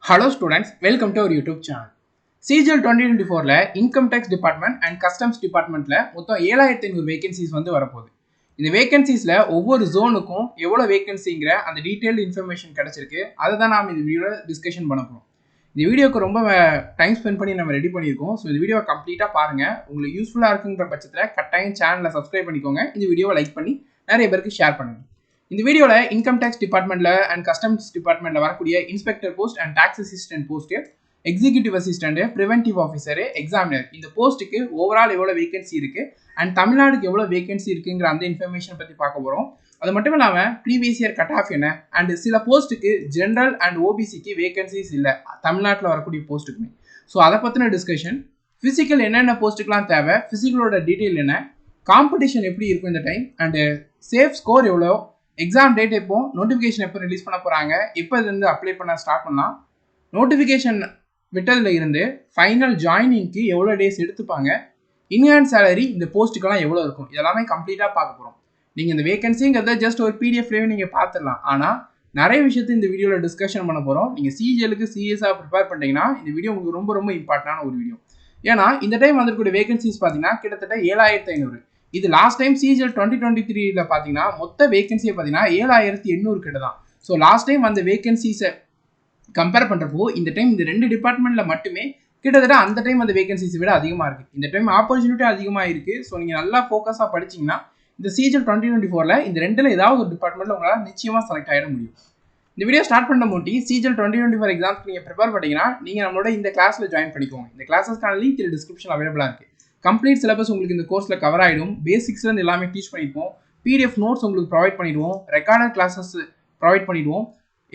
Hello students, welcome to our YouTube channel. CGL 2024ல Income Tax Department and Customs Departmentல மொத்தம் 7500 vacancies வந்து வரப்போகுது. இந்த வேகன்சிஸ்ல ஒவ்வொரு ஜோனுக்கும் எவ்வளவு வேகன்சிங்கிற அந்த டீடைல்டு இன்ஃபர்மேஷன் கிடைச்சிருக்கு. அதை தான் நாம இந்த வீடியோல டிஸ்கஷன் பண்ண போறோம். இந்த வீடியோக்கு ரொம்ப டைம் ஸ்பெண்ட் பண்ணி நம்ம ரெடி பண்ணியிருக்கோம். ஸோ இந்த வீடியோவை கம்ப்ளீட்டாக பாருங்க. உங்களுக்கு யூஸ்ஃபுல்லாக இருக்குங்கிற பட்சத்தில் கட்டாயம் சேனலை சப்ஸ்கிரைப் பண்ணிக்கோங்க. இந்த வீடியோவை லைக் பண்ணி நிறைய பேருக்கு ஷேர் பண்ணுங்க. இந்த வீடியோவில் இன்கம் டேக்ஸ் டிபார்ட்மெண்ட்ல அண்ட் கஸ்டம்ஸ் டிபார்ட்மெண்ட்ல வரக்கூடிய inspector post and tax assistant post, executive assistant, preventive officer, examiner, இந்த போஸ்ட்டுக்கு ஓவரால் எவ்வளோ வேகன்சி இருக்கு அண்ட் தமிழ்நாடுக்கு எவ்வளோ வேகன்சி இருக்குங்கிற அந்த இன்ஃபர்மேஷன் பற்றி பார்க்க போகிறோம். அது மட்டும் இல்லாமல் ப்ரீவியஸ் இயர் கட் ஆஃப் என்ன அண்ட் சில போஸ்ட்டுக்கு ஜென்ரல் அண்ட் ஓபிசிக்கு வேகன்சிஸ் இல்லை தமிழ்நாட்டில் வரக்கூடிய போஸ்ட்டுக்குமே. ஸோ அதை பற்றின டிஸ்கஷன், ஃபிசிக்கல் என்னென்ன போஸ்ட்டுக்கெலாம் தேவை, ஃபிசிக்கலோட டீட்டெயில் என்ன, காம்படிஷன் எப்படி இருக்கும் இந்த டைம் அண்டு சேஃப் ஸ்கோர் எவ்வளோ, எக்ஸாம் டேட் எப்போ, நோட்டிஃபிகேஷன் எப்போ ரிலீஸ் பண்ண போகிறாங்க, எப்போ இதுலேருந்து அப்ளை பண்ண ஸ்டார்ட் பண்ணலாம், நோட்டிஃபிகேஷன் விட்டதில் இருந்து ஃபைனல் ஜாயினிங்க்கு எவ்வளோ டேஸ் எடுத்துப்பாங்க, இன்ஹேண்ட் சேலரி இந்த போஸ்ட்டுக்கெல்லாம் எவ்வளோ இருக்கும், இதெல்லாமே கம்ப்ளீட்டாக பார்க்க போகிறோம். நீங்கள் இந்த வேகன்சிங்கிறத ஜஸ்ட் ஒரு பிடிஎஃப்லேயே நீங்கள் பார்த்துடலாம். ஆனால் நிறைய விஷயத்தை இந்த வீடியோவில் டிஸ்கஷன் பண்ண போகிறோம். நீங்கள் சிஜிஎலுக்கு சீரியஸாக ப்ரிப்பேர் பண்ணிட்டீங்கன்னா இந்த வீடியோ உங்களுக்கு ரொம்ப ரொம்ப இம்பார்ட்டண்டான ஒரு வீடியோ. ஏன்னா இந்த டைம் வந்துக்கூடிய வேகன்சிஸ் பார்த்தீங்கன்னா கிட்டத்தட்ட 7500. இது லாஸ்ட் டைம் சிஜிஎல் 2023ல பார்த்தீங்கன்னா மொத்த வேகன்சியை பார்த்தீங்கன்னா 7800 கிட்ட தான். ஸோ லாஸ்ட் டைம் அந்த வேகன்சிஸை கம்பேர் பண்ணுறப்போ இந்த டைம் இந்த ரெண்டு டிபார்ட்மெண்ட்டில் மட்டுமே கிட்டத்தட்ட அந்த டைம் அந்த வேகன்சிஸை விட அதிகமாக இருக்குது. இந்த டைம் ஆப்பர்ச்சுனிட்டி அதிகமாக இருக்குது. ஸோ நீங்கள் நல்லா ஃபோக்கஸாக படிச்சிங்கன்னா இந்த சிஜிஎல் 2024ல இந்த ரெண்டில் ஏதாவது ஒரு டிபார்ட்மெண்ட்டில் உங்களால் நிச்சயமாக செலக்ட் ஆகிட முடியும். இந்த வீடியோ ஸ்டார்ட் பண்ண மூட்டி சிஜிஎல் 2024 எக்ஸாம்ஸ்க்கு நீங்கள் ப்ரிப்பேர் பண்ணிங்கன்னா நீங்கள் நம்மளோட இந்த கிளாஸில் ஜாயின் பண்ணிக்கோங்க. இந்த கிளாஸஸ்க்கான லிங்க் இந்த டிஸ்கிரிப்ஷன் அவைலபிளாக இருக்குது. கம்ப்ளீட் சிலபஸ் உங்களுக்கு இந்த கோர்ஸில் கவர் ஆகிடும். பேசிக்ஸ்லேருந்து எல்லாமே டீச் பண்ணியிருப்போம். பிடிஎஃப் நோட்ஸ் உங்களுக்கு ப்ரொவைட் பண்ணிடுவோம். ரெக்கார்டட் கிளாஸஸ் ப்ரொவைட் பண்ணிடுவோம்.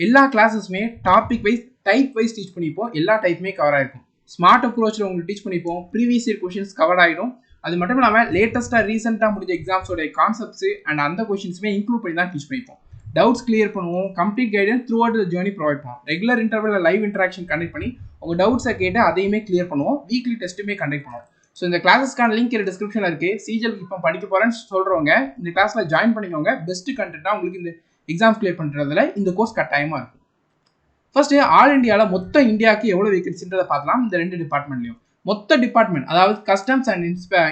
எல்லா கிளாஸஸுமே topic wise type wise teach பண்ணிப்போம். எல்லா டைப்புமே கவர் ஆகிருக்கும். ஸ்மார்ட் அப்ரோச்சில் உங்களுக்கு டீச் பண்ணிப்போம். ப்ரீவியஸ் இயர் கொஷின்ஸ் கவர் ஆகிடும். அது மட்டும் இல்லாமல் லேட்டஸ்ட்டாக ரீசெண்டாக முடிஞ்ச எக்ஸாம்ஸோட கான்செப்ட்ஸ் அண்ட் அந்த கொஷின்ஸுமே இன்க்ளூட் பண்ணி தான் டீச் பண்ணிப்போம். டவுட்ஸ் கிளியர் பண்ணுவோம். Complete guidance through out the journey provide பண்ணுவோம். ரெகுலர் இன்டர்வலில் லைவ் இன்டராக்ஷன் கண்டக்ட் பண்ணி உங்கள் டவுட்ஸை கேட்டு அதையுமே கிளியர் பண்ணுவோம். வீக்லி டெஸ்ட்டுமே கண்டக்ட் பண்ணுவோம். ஸோ இந்த கிளாஸஸ்க்கான லிங்க் இந்த டிஸ்கிரிப்ஷனில் இருக்குது. சிஜிஎல் இப்போ படிக்க போகிறேன்னு சொல்கிறவங்க இந்த கிளாஸில் ஜாயின் பண்ணிக்கோங்க. பெஸ்ட் கண்டென்ட்டாக உங்களுக்கு இந்த எக்ஸாம் கிளியர் பண்ணுறதுல இந்த கோர்ஸ் கட்டாயமாக இருக்கும். ஃபர்ஸ்ட்டு ஆல் இண்டியாவில் மொத்த இந்தியாவுக்கு எவ்வளோ வேகன்சின்றதை பார்க்கலாம். இந்த ரெண்டு டிபார்ட்மெண்ட்லையும் மொத்த டிபார்ட்மெண்ட், அதாவது கஸ்டம்ஸ் அண்ட்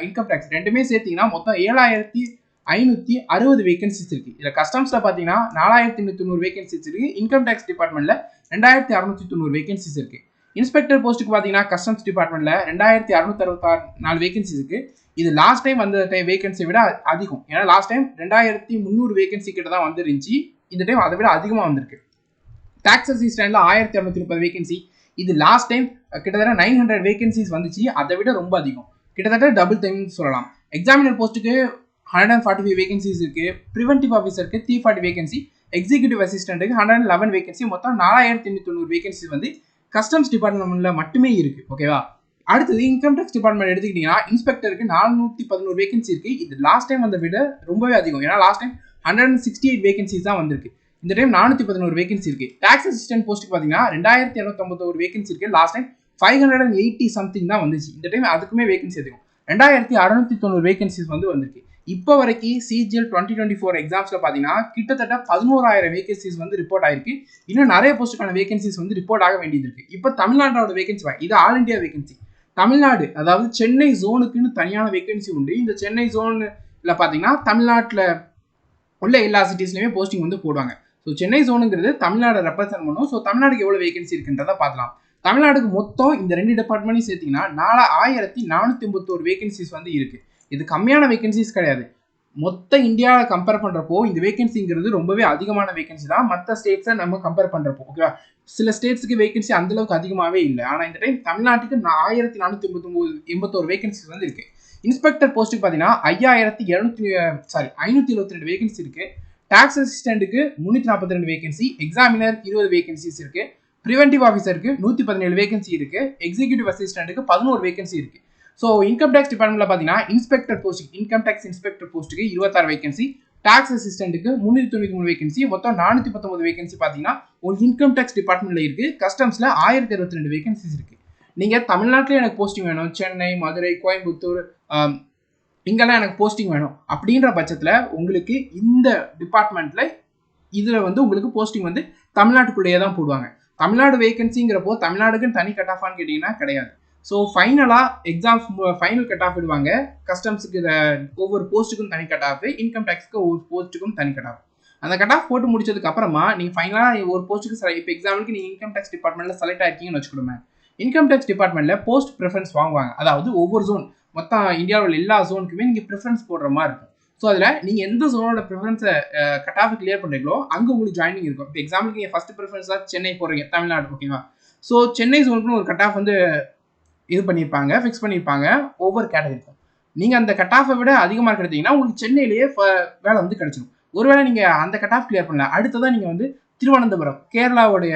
இன்கம் டேக்ஸ் ரெண்டுமே சேர்த்திங்கன்னா மொத்தம் 7560 வேகன்சிஸ் இருக்குது. இதில் கஸ்டம்ஸில் பார்த்தீங்கன்னா 4890 வேகன்சிஸ் இருக்குது. இன்கம் டேக்ஸ் டிபார்ட்மெண்ட்டில் 2690 வேகன்சிஸ் இருக்குது. இன்ஸ்பெக்டர் போஸ்ட்டுக்கு பார்த்தீங்கன்னா கஸ்டம்ஸ் டிபார்ட்மெண்ட்டில் 2664 வேகன்சிஸ் இருக்குது. இது லாஸ்ட் டைம் வந்த வேகன்சியை விட அதிகம். ஏன்னா லாஸ்ட் டைம் 2300 வேகன்சி கிட்ட தான் வந்துருந்துச்சு. இந்த டைம் அதை விட அதிகமாக வந்திருக்கு. டாக்ஸ் அசிஸ்டன்ட்ல 1230 வேகன்சி. இது லாஸ்ட் டைம் கிட்டத்தட்ட 900 வேகன்சிஸ் வந்துச்சு. அதை விட ரொம்ப அதிகம், கிட்டத்தட்ட டபுள் டைம் சொல்லலாம். எக்ஸாமினர் போஸ்ட்டுக்கு 145 வேகன்சிஸ் இருக்குது. ப்ரிவென்டிவ் ஆஃபீஸருக்கு 340 வேகன்சி. எக்ஸிக்யூட்டிவ் அசிஸ்டன்ட்டுக்கு 111 வேகன்சி. மொத்தம் 4890 வேகன்சி வந்து கஸ்டம்ஸ் டிபார்ட்மெண்ட்ல மட்டுமே இருக்கு. ஓகேவா? அடுத்தது இன்கம் டேக்ஸ் டிபார்ட்மெண்ட் எடுத்துக்கிட்டீங்கன்னா இன்ஸ்பெக்டருக்கு 411 வேகன்சி இருக்கு. இது லாஸ்ட் டைம் அதை விட ரொம்பவே அதிகம். ஏன்னா லாஸ்ட் டைம் 168 வேகன்சிஸ் தான் வந்திருக்கு. இந்த டைம் 411 வேகன்சி இருக்கு. டாக்ஸ் அசிஸ்டன்ட் போஸ்ட்டுக்கு பார்த்தீங்கன்னா 2251 வேகன்சி இருக்கு. லாஸ்ட் டைம் 580 சம்திங் தான் வந்துச்சு. இந்த டைம் அதுக்குமே வேகன்சி அதிகம். 2690 வேகன்சிஸ் வந்து வந்திருக்கு. இப்போ வரைக்கும் சிஜிஎல் 2024 எக்ஸாம்ஸில் பார்த்தீங்கன்னா கிட்டத்தட்ட 11000 வேகன்சிஸ் வந்து ரிப்போர்ட் ஆயிருக்கு. இன்னும் நிறைய போஸ்ட்டுக்கான வேகன்சிஸ் வந்து ரிப்போர்ட் ஆக வேண்டியது இருக்கு. இப்போ தமிழ்நாட்டோட வேகன்சி இது ஆல் இண்டியா வேகன்சி. தமிழ்நாடு, அதாவது சென்னை ஜோனுக்குன்னு தனியான வேகன்சி உண்டு. இந்த சென்னை ஜோனில் பார்த்தீங்கன்னா தமிழ்நாட்டில் உள்ள எல்லா சிட்டிஸ்லையுமே போஸ்டிங் வந்து போடுவாங்க. ஸோ சென்னை ஜோனுங்கிறது தமிழ்நாடு ரெப்ரசென்ட் பண்ணும். ஸோ தமிழ்நாடுக்கு எவ்வளோ வேகன்சி இருக்குன்றதை பார்க்கலாம். தமிழ்நாடுக்கு மொத்தம் இந்த ரெண்டு டிபார்ட்மெண்ட்டையும் சேர்த்திங்கன்னா 4451 வேகன்சிஸ் வந்து இருக்குது. இது கம்மியான வேகன்சிஸ் கிடையாது. மொத்த இந்தியாவில் கம்பேர் பண்ணுறப்போ இந்த வேகன்சிங்கிறது ரொம்பவே அதிகமான வேகன்சி தான் மற்ற ஸ்டேட்ஸை நம்ம கம்பேர் பண்ணுறப்போ. ஓகேவா? சில ஸ்டேட்ஸுக்கு வேகன்சி அந்தளவுக்கு அதிகமாகவே இல்லை. ஆனால் இந்த டைம் தமிழ்நாட்டுக்கு 1481 வேகன்சிஸ் வந்து இருக்குது. இன்ஸ்பெக்டர் போஸ்ட்டுக்கு பார்த்தீங்கன்னா 572 வேகன்சி இருக்குது. டாக்ஸ் அசிஸ்டண்ட்டுக்கு 342 வேகன்சி. எக்ஸாமினர் 20 வேகன்சிஸ் இருக்குது. ப்ரிவென்டிவ் ஆஃபீஸருக்கு 117 வேகன்சி இருக்குது. எக்ஸிக்யூட்டிவ் அசிஸ்டண்ட்டுக்கு 11 வேகன்சி இருக்குது. ஸோ இன்கம் டேக்ஸ் டிபார்ட்மெண்ட்டில் பார்த்தீங்கன்னா இன்ஸ்பெக்டர் போஸ்ட்டுக்கு, இன்கம் டேக்ஸ் இன்ஸ்பெக்டர் போஸ்ட்டுக்கு 26 வேகன்சி. Tax அசிஸ்டண்ட்டுக்கு 393 vacancy. மொத்தம் 419 வேகன்சி பார்த்தீங்கன்னா ஒரு இன்கம் டேக்ஸ் டிபார்ட்மெண்ட்டில் இருக்குது. கஸ்டம்ஸில் 1022 வேகன்சிஸ் இருக்குது. நீங்கள் தமிழ்நாட்டில் எனக்கு போஸ்டிங் வேணும், சென்னை, மதுரை, கோயம்புத்தூர் இங்கெல்லாம் எனக்கு போஸ்டிங் வேணும் அப்படின்ற பட்சத்தில் உங்களுக்கு இந்த டிபார்ட்மெண்ட்டில் இதில் வந்து உங்களுக்கு போஸ்டிங் வந்து தமிழ்நாட்டுக்குள்ளேயே தான் போடுவாங்க. தமிழ்நாடு வேகன்சிங்கிறப்போ தமிழ்நாடுக்குன்னு தனி கட் ஆஃபான்னு கேட்டிங்கன்னா கிடையாது. ஸோ ஃபைனலாக எக்ஸாம்ஸ் ஃபைனல் கட் ஆஃப் விடுவாங்க. கஸ்டம்ஸுக்கு ஒவ்வொரு போஸ்ட்டுக்கும் தனி கட் ஆஃப், இன்கம் டேக்ஸ்க்கு ஒவ்வொரு போஸ்ட்டுக்கும் தனி கட் ஆஃப். அந்த கட் ஆஃப் போட்டு முடிச்சதுக்கு அப்புறமா நீங்கள் ஃபைனலாக ஒரு போஸ்ட்டுக்கு இப்போ எக்ஸாம்பிளுக்கு நீங்கள் இன்கம் டேக்ஸ் டிபார்ட்மெண்ட்டில் செலக்ட் ஆயிருக்கீங்கன்னு வச்சுக்கோங்க. இன்கம் டேக்ஸ் டிபார்ட்மெண்ட்டில் போஸ்ட் ப்ரிஃபரன்ஸ் வாங்குவாங்க. அதாவது ஒவ்வொரு ஜோன் மொத்தம் இந்தியாவில் எல்லா ஜோனுக்குமே நீங்கள் ப்ரிஃபரன்ஸ் போடுற மாதிரி இருக்கும். ஸோ அதில் நீங்கள் எந்த ஜோனோட ப்ரிஃபரன்ஸை கட் ஆஃப் கிளியர் பண்ணுறீங்களோ அங்கே உங்களுக்கு ஜாயினிங் இருக்கும். இப்போ எக்ஸாம்பிளுக்கு நீங்கள் ஃபஸ்ட்டு ப்ரிஃபரன்ஸாக சென்னை போடுறீங்க, தமிழ்நாடு, ஓகேவா? ஸோ சென்னை ஜோனுக்குன்னு ஒரு கட் ஆஃப் வந்து இது பண்ணியிருப்பாங்க, ஃபிக்ஸ் பண்ணியிருப்பாங்க ஒவ்வொரு கேட்டகரிக்கும். நீங்கள் அந்த கட் ஆஃபை விட அதிகமாக மார்க் எடுத்தீங்கன்னா உங்களுக்கு சென்னையிலேயே வேலை வந்து கிடச்சிடும். ஒருவேளை நீங்கள் அந்த கட் ஆஃப் கிளியர் பண்ணல, அடுத்ததான் நீங்கள் வந்து திருவனந்தபுரம் கேரளாவுடைய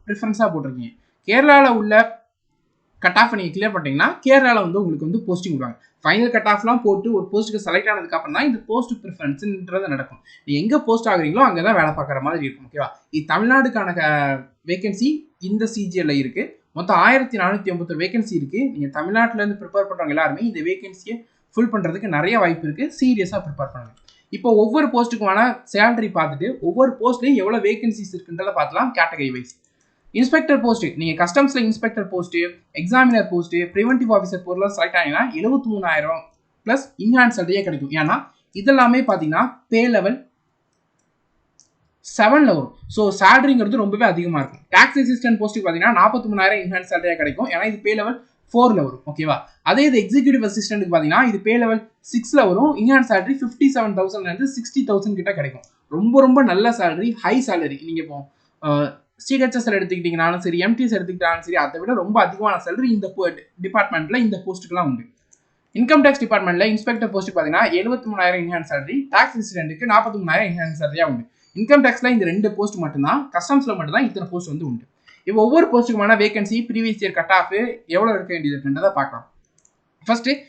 ப்ரிஃபரன்ஸாக போட்டிருக்கீங்க. கேரளாவில் உள்ள கட் ஆஃப் நீங்கள் கிளியர் பண்ணிட்டீங்கன்னா கேரளாவில் வந்து உங்களுக்கு வந்து போஸ்டிங் விடுவாங்க. ஃபைனல் கட் ஆஃப்லாம் போட்டு ஒரு போஸ்ட்டுக்கு செலக்ட் ஆனதுக்கப்புறம் தான் இந்த போஸ்ட் ப்ரிஃபரன்ஸுன்றது நடக்கும். நீங்கள் எங்கே போஸ்ட் ஆகுறீங்களோ அங்கே தான் வேலை பார்க்குற மாதிரி இருக்கும், ஓகேவா? இது தமிழ்நாடுக்கான வேகன்சி இந்த சிஜிஎல்ல இருக்குது. மொத்தம் 1451 வேகன்சி இருக்குது. நீங்கள் தமிழ்நாட்டிலேருந்து ப்ரிப்பேர் பண்ணுறவங்க எல்லாருமே இந்த வேகன்சியை ஃபுல் பண்ணுறதுக்கு நிறைய வாய்ப்பு இருக்குது. சீரியஸாக ப்ரிப்பேர் பண்ணுங்கள். இப்போ ஒவ்வொரு போஸ்ட்டுக்குமான சேலரி பார்த்துட்டு ஒவ்வொரு போஸ்ட்லேயும் எவ்வளோ வேகன்சிஸ் இருக்குன்றதை பார்த்துலாம் கேட்டகரி வைஸ். இன்ஸ்பெக்டர் போஸ்ட்டு, நீங்கள் கஸ்டம்ஸில் inspector post, examiner post, preventive officer போஸ்ட்லாம் செலக்ட் ஆகிங்கன்னா 73,000 ப்ளஸ் இன்ஹான்ஸ் சேலரியே கிடைக்கும். ஏன்னா இதெல்லாமே பார்த்தீங்கன்னா பே லெவல் 7ல் வரும். ஸோ சேலரிங்கிறது ரொம்பவே அதிகமாக இருக்கும். டேக்ஸ் அசிஸ்டன்ட் போஸ்ட்டுக்கு பார்த்தீங்கன்னா 43,000 இன்ஹான்ஸ் சேலரியாக கிடைக்கும். ஏன்னா இது பே லெவல் 4ல் வரும், ஓகேவா? அதே இது எக்ஸிக்யூட்டிவ் அசிஸ்டன்ட்டுக்கு பார்த்தீங்கன்னா இது பே லெவல் 6ல் வரும். இன்ஹான்ஸ் சேலரி 57,000 60,000 கிட்ட கிடைக்கும். ரொம்ப ரொம்ப நல்ல சேலரி, ஹை சேலரி. நீங்கள் இப்போ சிஹெச்எஸ்எல் எடுத்துக்கிட்டீங்கனாலும் சரி, எம்டிஎஸ் எடுத்துக்கிட்டாலும் சரி, அதை விட ரொம்ப அதிகமான சேலரி இந்த டிபார்ட்மெண்ட்டில் இந்த போஸ்ட்டுக்குலாம் உண்டு. இன்கம் டேக்ஸ் டிபார்ட்மெண்ட்டில் இன்ஸ்பெக்டர் போஸ்ட்டுக்கு பார்த்தீங்கன்னா 73,000 இன்ஹான்ஸ் சேலரி, டேக்ஸ் அசிஸ்டன்ட்டுக்கு 43,000 இன்ஹான்ஸ் சேலரியாக உண்டு. இன்கம் டேக்ஸில் இந்த 2 போஸ்ட் மட்டும்தான், கஸ்டம்ஸில் மட்டும்தான் இத்தனை போஸ்ட் வந்து உண்டு. இப்போ ஒவ்வொரு போஸ்ட்டுக்குமான vacancy, previous year cut off எவ்வளோ இருக்க வேண்டியது இருக்குன்றதை பார்க்கலாம். ஃபர்ஸ்ட்டு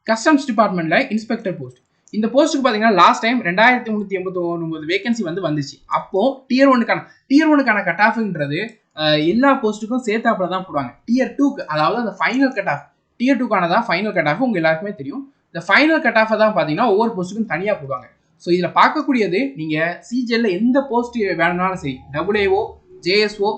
கஸ்டம்ஸ் டிபார்ட்மெண்ட்டில் இன்ஸ்பெக்டர் போஸ்ட். இந்த போஸ்ட்டுக்கு பார்த்தீங்கன்னா லாஸ்ட் டைம் 2389 வேகன்சி வந்துச்சு. அப்போது டியர் ஒன்னுக்கான கட் ஆஃப்ன்றது எல்லா போஸ்ட்டுக்கும் சேர்த்தாப்புல தான் போடுவாங்க. டியர் 2க்கு, அதாவது அந்த ஃபைனல் கட் ஆஃப், டியர் 2க்கானதான் ஃபைனல் கட் ஆஃப் உங்கள் எல்லாருக்குமே தெரியும். இந்த ஃபைனல் கட் ஆஃபை தான் பார்த்தீங்கன்னா ஒவ்வொரு போஸ்ட்டுக்கும் தனியாக போடுவாங்க. ஸோ இதில் பார்க்கக்கூடியது நீங்கள் சிஜிஎல்ல எந்த போஸ்ட் வேணும்னாலும் சரி, டபிள்யூஏஓ, ஜேஎஸ்ஓ,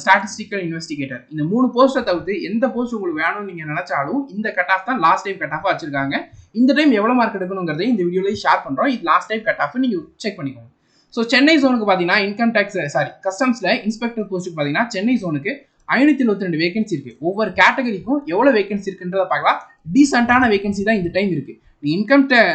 ஸ்டாட்டிஸ்டிக்கல் இன்வெஸ்டிகேட்டர், இந்த 3 போஸ்ட்டை தவிர்த்து எந்த போஸ்ட் உங்களுக்கு வேணும்னு நீங்கள் நினச்சாலும் இந்த கட் ஆஃப் தான் லாஸ்ட் டைம் கட் ஆஃபாக வச்சிருக்காங்க. இந்த டைம் எவ்வளோ மார்க் எடுக்கணுங்கிறதை இந்த வீடியோவில் ஷேர் பண்ணுறோம். இது லாஸ்ட் டைம் கட் ஆஃப் நீங்கள் செக் பண்ணிக்கோங்க. ஸோ சென்னை ஜோனுக்கு பார்த்தீங்கன்னா கஸ்டம்ஸில் இன்ஸ்பெக்டர் போஸ்ட்டுக்கு பார்த்தீங்கன்னா சென்னை ஜோனுக்கு 572 வேகன்சி இருக்குது. ஒவ்வொரு கேட்டகரிக்கும் எவ்வளோ வேகன்சி இருக்குன்றதை பார்க்கலாம். டீசென்ட்டான வேகன்சி தான் இந்த டைம் இருக்குது.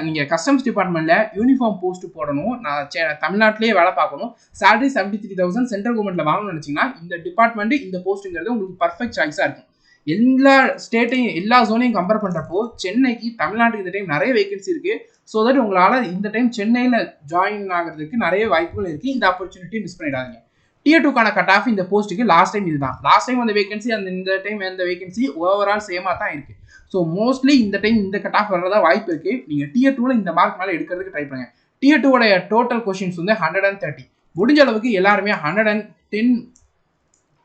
நீங்கள் கஸ்டம்ஸ் டிபார்ட்மெண்ட்டில் யூனிஃபார்ம் போஸ்ட் போடணும், நான் தமிழ்நாட்டிலேயே வேலை பார்க்கணும், சேலரி 73,000 சென்ட்ரல் கவர்மெண்ட்டில் வாங்கணும்னு நினச்சிங்கன்னா இந்த டிபார்ட்மெண்ட்டு இந்த போஸ்ட்டுங்கிறது உங்களுக்கு பர்ஃபெக்ட் சாய்ஸாக இருக்கும். எல்லா ஸ்டேட்டையும் எல்லா ஜோனையும் கம்பேர் பண்ணுறப்போ சென்னைக்கு தமிழ்நாட்டுக்கு இந்த டைம் நிறைய வேகன்சி இருக்குது. ஸோ தட் உங்களால் இந்த டைம் சென்னையில் ஜாயின் ஆகிறதுக்கு நிறைய வாய்ப்புகள் இருக்குது. இந்த ஆப்பர்ச்சுனிட்டி மிஸ் பண்ணிடாதீங்க. டியர் 2க்கான கட் ஆஃப் இந்த போஸ்ட்டுக்கு லாஸ்ட் டைம் இதுதான். லாஸ்ட் டைம் அந்த வேகன்சி இந்த டைம் அந்த வேகன்சி ஓவரால் சேமாக தான் இருக்குது. ஸோ மோஸ்ட்லி இந்த டைம் இந்த கட் ஆஃப் வர்றதா வாய்ப்பு இருக்குது. நீங்கள் டியர் 2ல இந்த மார்க் மேலே எடுக்கிறதுக்கு ட்ரை பண்ணுங்கள். டியர் 2வோட டோட்டல் கொஷின்ஸ் வந்து 130. முடிஞ்ச அளவுக்கு எல்லாருமே 110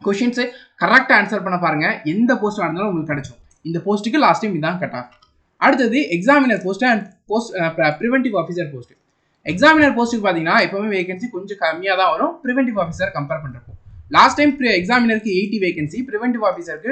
கொஷின்ஸு கரெக்டாக ஆன்சர் பண்ண பாருங்கள். எந்த போஸ்ட்டாக இருந்தாலும் உங்களுக்கு கிடைச்சிடும். இந்த போஸ்ட்டுக்கு லாஸ்ட் டைம் இதுதான் கட் ஆஃப். அடுத்தது examiner post and preventive officer post. Examiner போஸ்ட்டுக்கு பார்த்தீங்கன்னா எப்போவுமே வேகன்சி கொஞ்சம் கம்மியாக தான் வரும் ப்ரிவென்டிவ் ஆஃபீஸர் கம்பேர் பண்ணுறப்போ. லாஸ்ட் டைம் எக்ஸாமினருக்கு 80 வேகன்சி, ப்ரிவென்டிவ் ஆஃபீஸருக்கு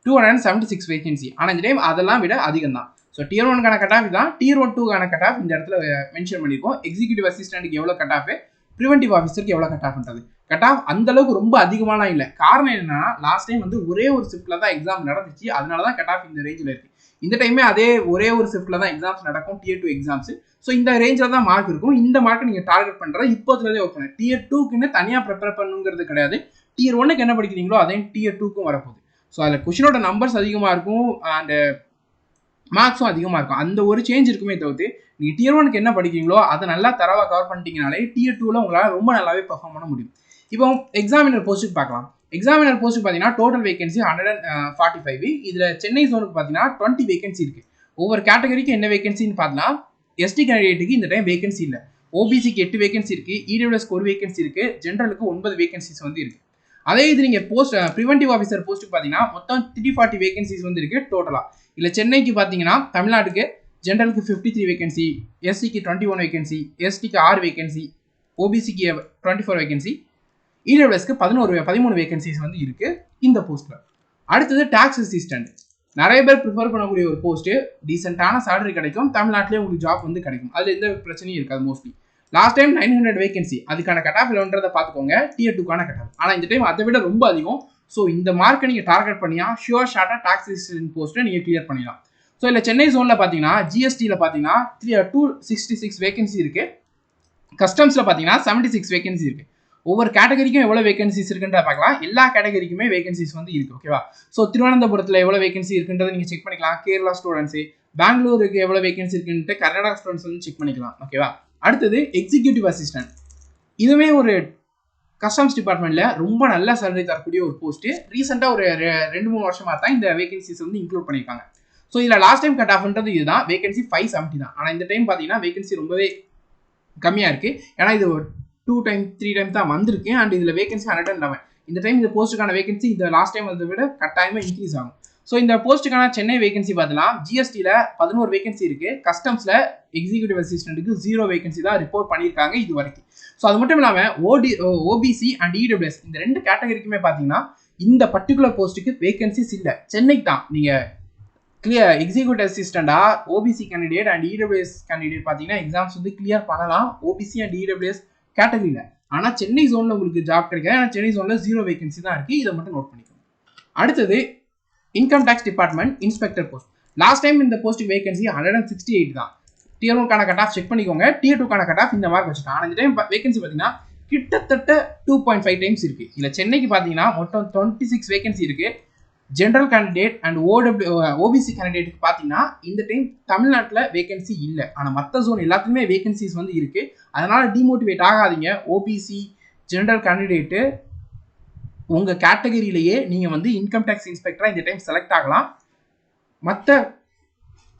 276 வேகன்சி. ஆனால் இந்த டைம் அதெல்லாம் விட அதிகம் தான். ஸோ டியர் 1க்கான கட் ஆஃப் தான். டியர் 2க்கான கட் ஆஃப் இந்த இடத்துல மென்ஷன் பண்ணியிருக்கோம். எக்ஸிக்யூட்டிவ் அசிஸ்டன்ட்டுக்கு எவ்வளோ கட் ஆஃப், ப்ரிவென்டிவ் ஆஃபீஸருக்கு எவ்வளோ கட் ஆஃப்ன்றது. கட் ஆஃப் அந்தளவுக்கு ரொம்ப அதிகமாலாம் இல்லை. காரணம் என்னன்னா லாஸ்ட் டைம் வந்து ஒரே ஒரு ஷிஃப்ட்டில் தான் எக்ஸாம் நடந்துச்சு. அதனால தான் கட் ஆஃப் இந்த ரேஞ்சில் இருக்குது. இந்த டைமே அதே ஒரே ஒரு ஷிஃப்ட்டில் தான் எக்ஸாம்ஸ் நடக்கும், டியர் 2 எக்ஸாம்ஸ். ஸோ இந்த ரேஞ்சில் தான் மார்க் இருக்கும். இந்த மார்க்கை நீங்கள் டார்கெட் பண்ணுறத இப்போதுலேருந்தே ஒர்க் பண்ணுங்க. டியர் 2க்குன்னு தனியாக ப்ரிப்பேர் பண்ணுங்கிறது கிடையாது. டியர் 1க்கு என்ன படிக்கிறீங்களோ அதே டியர் 2க்கும் வரப்போகுது. ஸோ அதில் கொஷினோட நம்பர்ஸ் அதிகமாக இருக்கும், அண்ட் மார்க்ஸும் அதிகமாக இருக்கும். அந்த ஒரு சேஞ்ச் இருக்குமே தவிர்த்து நீங்கள் டியர் 1க்கு என்ன படிக்கிறீங்களோ அதை நல்லா தரவாக கவர் பண்ணிட்டீங்கனாலே டியர் 2ல உங்களால் ரொம்ப நல்லாவே பெர்ஃபார்ம் பண்ண முடியும். இப்போ எக்ஸாமினர் போஸ்ட்டுக்கு பார்க்கலாம். எக்ஸாமினர் போஸ்ட்டுக்கு பார்த்தீங்கன்னா டோட்டல் வேகன்சி 145. இதில் சென்னை ஜோனுக்கு பார்த்தீங்கன்னா 20 வேகன்சி இருக்குது. ஒவ்வொரு கேட்டகரிக்கு என்ன வேகன்சின்னு பார்த்தீங்கன்னா எஸ்டி கேண்டிடேட்டுக்கு இந்த டைம் வேகன்சி இல்லை. ஓபிசிக்கு 8 வேகன்சி இருக்குது, இடபிள்யூஎஸ்க்கு 1 வேகன்சி இருக்குது, ஜென்ரலுக்கு 9 வேகன்சிஸ் வந்து இருக்குது. அதே இது நீங்கள் ப்ரிவென்டிவ் ஆஃபீஸர் போஸ்ட்டுக்கு பார்த்தீங்கன்னா மொத்தம் 340 வேகன்சிஸ் வந்து இருக்குது டோட்டலாக. இல்லை சென்னைக்கு பார்த்தீங்கன்னா தமிழ்நாட்டுக்கு ஜென்ரலுக்கு 53 வேகன்சி, எஸ்சிக்கு 21 வேகன்சி, எஸ்டிக்கு 6 வேகன்சி, ஓபிசிக்கு 24 வேகன்சி, இடபிள்யூஎஸ்க்கு 13 வேகன்சிஸ் வந்து இருக்கு இந்த போஸ்ட்ல. அடுத்தது டாக்ஸ் அசிஸ்டன்ட். நிறைய பேர் ப்ரிஃபர் பண்ணக்கூடிய ஒரு போஸ்ட், டீசென்டான சேலரி கிடைக்கும், தமிழ்நாட்டிலே உங்களுக்கு ஜாப் வந்து கிடைக்கும், அதுல எந்த பிரச்சனையும் இருக்காது. மோஸ்ட்லி லாஸ்ட் டைம் 900 வேகன்சி, அதுக்கான கட் ஆஃப் எவ்வளோன்றதை பார்த்துக்கோங்க, Tier 2க்கான கட் ஆஃப். ஆனால் இந்த டைம் அதை விட ரொம்ப அதிகம். ஸோ இந்த மார்க்கை நீங்கள் டார்கெட் பண்ணியா ஷியோர் ஷார்ட்டாக டாக்ஸ் அசிஸ்டன்ட் போஸ்ட்டை நீங்கள் கிளியர் பண்ணிடலாம். ஸோ இல்லை சென்னை ஜோனில் பார்த்தீங்கன்னா ஜிஎஸ்டியில் பார்த்தீங்கன்னா 266 வேகன்சி இருக்குது, கஸ்டம்ஸில் பார்த்தீங்கன்னா 76 வேகன்சி இருக்குது. ஒவ்வொரு கேட்டகரிக்கும் எவ்வளோ வேகன்சிஸ் இருக்குன்றத பார்க்கலாம். எல்லா கேட்டகரிக்குமே வேகன்சிஸ் வந்து இருக்குது. ஓகேவா? ஸோ திருவனந்தபுரத்தில் எவ்வளோ வேகன்சி இருக்குன்றதை நீங்கள் செக் பண்ணிக்கலாம். கேரளா ஸ்டூடெண்ட்ஸு, பெங்களூருக்கு எவ்வளோ வேகன்சி இருக்குன்ட்டு கர்நாடகா ஸ்டூடெண்ட்ஸ் வந்து செக் பண்ணிக்கலாம். ஓகேவா? அடுத்தது எக்ஸிக்யூட்டிவ் அசிஸ்டன்ட். இதுவுமே ஒரு கஸ்டம்ஸ் டிபார்ட்மெண்ட்ல ரொம்ப நல்ல சேலரி தரக்கூடிய ஒரு போஸ்ட். ரீசெண்டாக ஒரு 2-3 வருஷமா தான் இந்த வேகன்சிஸ் வந்து இன்க்ளூட் பண்ணியிருக்காங்க. ஸோ இதில் லாஸ்ட் டைம் கட் ஆஃப்ன்றது இதுதான், வேகன்சி 570 தான். ஆனால் இந்த டைம் பார்த்தீங்கன்னா வேகன்சி ரொம்பவே கம்மியாக இருக்குது. ஏன்னா இது 2 டைம் 3 டைம் தான் வந்திருக்கு. அண்ட் இதில் வேகன்சி 111. இந்த டைம் இந்த போஸ்ட்டுக்கான வேகன்சி இந்த லாஸ்ட் டைம் வந்ததை விட கட்டாயமாக இன்க்ரீஸ் ஆகும். ஸோ இந்த போஸ்ட்டுக்கான சென்னை வேகன்சி பார்த்தலாம், ஜிஎஸ்டியில் 11 வேகன்சி இருக்குது, கஸ்டம்ஸில் எக்ஸிக்யூட்டிவ் அசிஸ்டன்ட்டுக்கு 0 வேகன்சி தான் ரிப்போர்ட் பண்ணியிருக்காங்க இது வரைக்கும். ஸோ அது மட்டும் இல்லாமல் ஓபிசி அண்ட் இடபிள்யூஎஸ் இந்த 2 கேட்டகரிக்குமே பார்த்தீங்கன்னா இந்த பர்டிகுலர் போஸ்ட்டுக்கு வேகன்சிஸ் இல்லை. சென்னைக்கு தான் நீங்கள் கிளியர் எக்ஸிக்யூட்டிவ் அசிஸ்டண்டா OBC candidate and EWS candidate பார்த்தீங்கன்னா எக்ஸாம்ஸ் வந்து கிளியர் பண்ணலாம் ஓபிசி அண்ட் இடபிள்யூஎஸ் கேட்டகரியில். ஆனால் சென்னை ஜோனில் உங்களுக்கு ஜாப் கிடைக்காது. ஆனால் சென்னை ஜோனில் 0 வேகன்சி தான் இருக்குது. இதை மட்டும் நோட் பண்ணிக்கோங்க. அடுத்தது income tax department inspector post. Last time இந்த போஸ்ட்டுக்கு வேகன்சி 168 தான். Tier 1க்கான கட் ஆஃப் செக் பண்ணிக்கோங்க, Tier 2க்கான கட் ஆஃப் இந்த மார்க் வச்சுட்டாங்க. ஆனால் இந்த டைம் வேகன்சி பார்த்தீங்கன்னா கிட்டத்தட்ட 2.5 டைம்ஸ் இருக்குது. இல்லை சென்னைக்கு பார்த்தீங்கன்னா மொத்தம் 26 வேகன்சி இருக்குது. ஜென்ரல் கேண்டிடேட் அண்ட் ஓபிசி கேண்டிடேட்டுக்கு பார்த்தீங்கன்னா இந்த டைம் தமிழ்நாட்டில் வேகன்சி இல்லை. ஆனால் மற்ற ஜோன் எல்லாத்துக்குமே வேகன்சிஸ் வந்து இருக்குது. அதனால் டிமோட்டிவேட் ஆகாதீங்க. ஓபிசி ஜென்ரல் கேண்டிடேட்டு உங்கள் கேட்டகரியிலேயே நீங்கள் வந்து இன்கம் டேக்ஸ் இன்ஸ்பெக்டராக இந்த டைம் செலக்ட் ஆகலாம். மற்ற